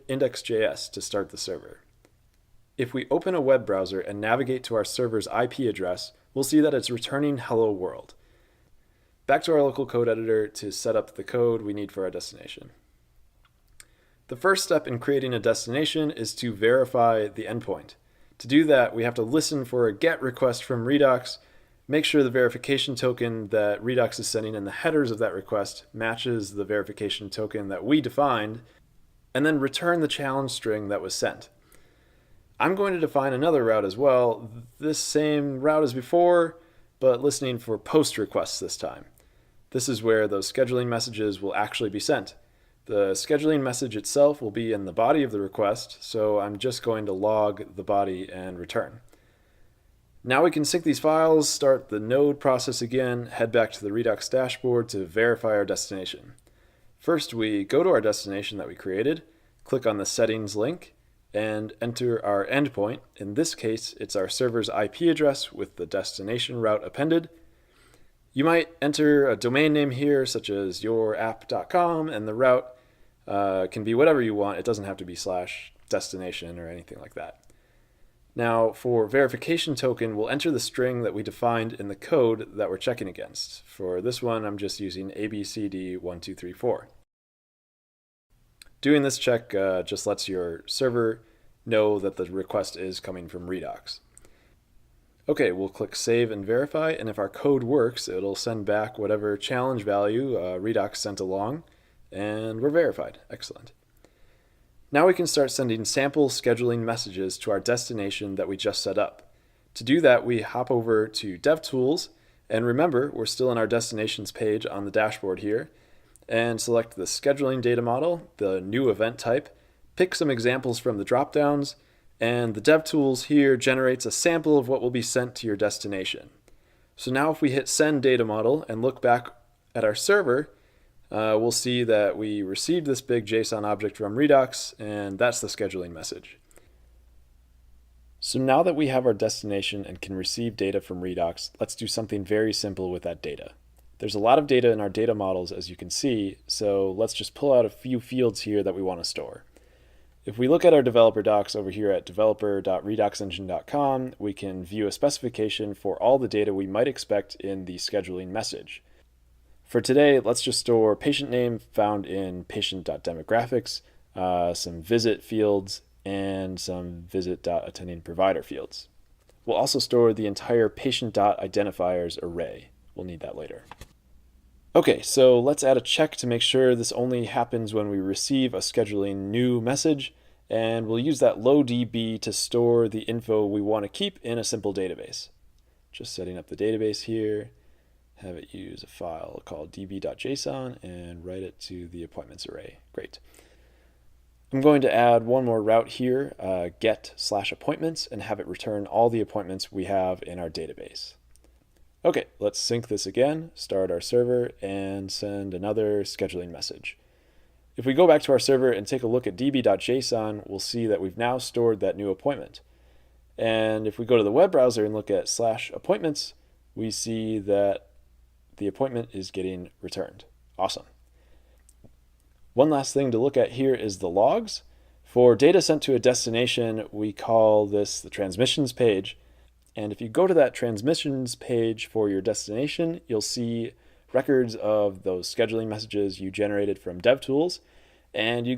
index.js to start the server. If we open a web browser and navigate to our server's IP address, we'll see that it's returning hello world. Back to our local code editor to set up the code we need for our destination. The first step in creating a destination is to verify the endpoint. To do that, we have to listen for a GET request from Redux, make sure the verification token that Redux is sending in the headers of that request matches the verification token that we defined, and then return the challenge string that was sent. I'm going to define another route as well, this same route as before, but listening for post requests this time. This is where those scheduling messages will actually be sent. The scheduling message itself will be in the body of the request, so I'm just going to log the body and return. Now we can sync these files, start the node process again, head back to the Redux dashboard to verify our destination. First, we go to our destination that we created, click on the settings link, and enter our endpoint. In this case, it's our server's IP address with the destination route appended. You might enter a domain name here, such as yourapp.com, and the route can be whatever you want. It doesn't have to be /destination or anything like that. Now, for verification token, we'll enter the string that we defined in the code that we're checking against. For this one, I'm just using ABCD1234. Doing this check just lets your server know that the request is coming from Redux. Okay, we'll click Save and Verify, and if our code works, it'll send back whatever challenge value Redux sent along, and we're verified. Excellent. Now we can start sending sample scheduling messages to our destination that we just set up. To do that, we hop over to DevTools, and remember, we're still in our destinations page on the dashboard here, and select the scheduling data model, the new event type, pick some examples from the dropdowns, and the DevTools here generates a sample of what will be sent to your destination. So now if we hit Send Data Model and look back at our server, we'll see that we received this big JSON object from Redux, and that's the scheduling message. So now that we have our destination and can receive data from Redux, let's do something very simple with that data. There's a lot of data in our data models, as you can see, so let's just pull out a few fields here that we want to store. If we look at our developer docs over here at developer.reduxengine.com, we can view a specification for all the data we might expect in the scheduling message. For today, let's just store patient name found in patient.demographics, some visit fields, and some visit.attending provider fields. We'll also store the entire patient.identifiers array. We'll need that later. Okay, so let's add a check to make sure this only happens when we receive a scheduling new message, and we'll use that lowDB to store the info we want to keep in a simple database. Just setting up the database here, have it use a file called db.json and write it to the appointments array. Great. I'm going to add one more route here, get/appointments, and have it return all the appointments we have in our database. Okay, let's sync this again, start our server, and send another scheduling message. If we go back to our server and take a look at db.json, we'll see that we've now stored that new appointment. And if we go to the web browser and look at /appointments, we see that the appointment is getting returned. Awesome. One last thing to look at here is the logs. For data sent to a destination, we call this the transmissions page. And if you go to that transmissions page for your destination, you'll see records of those scheduling messages you generated from DevTools, and you can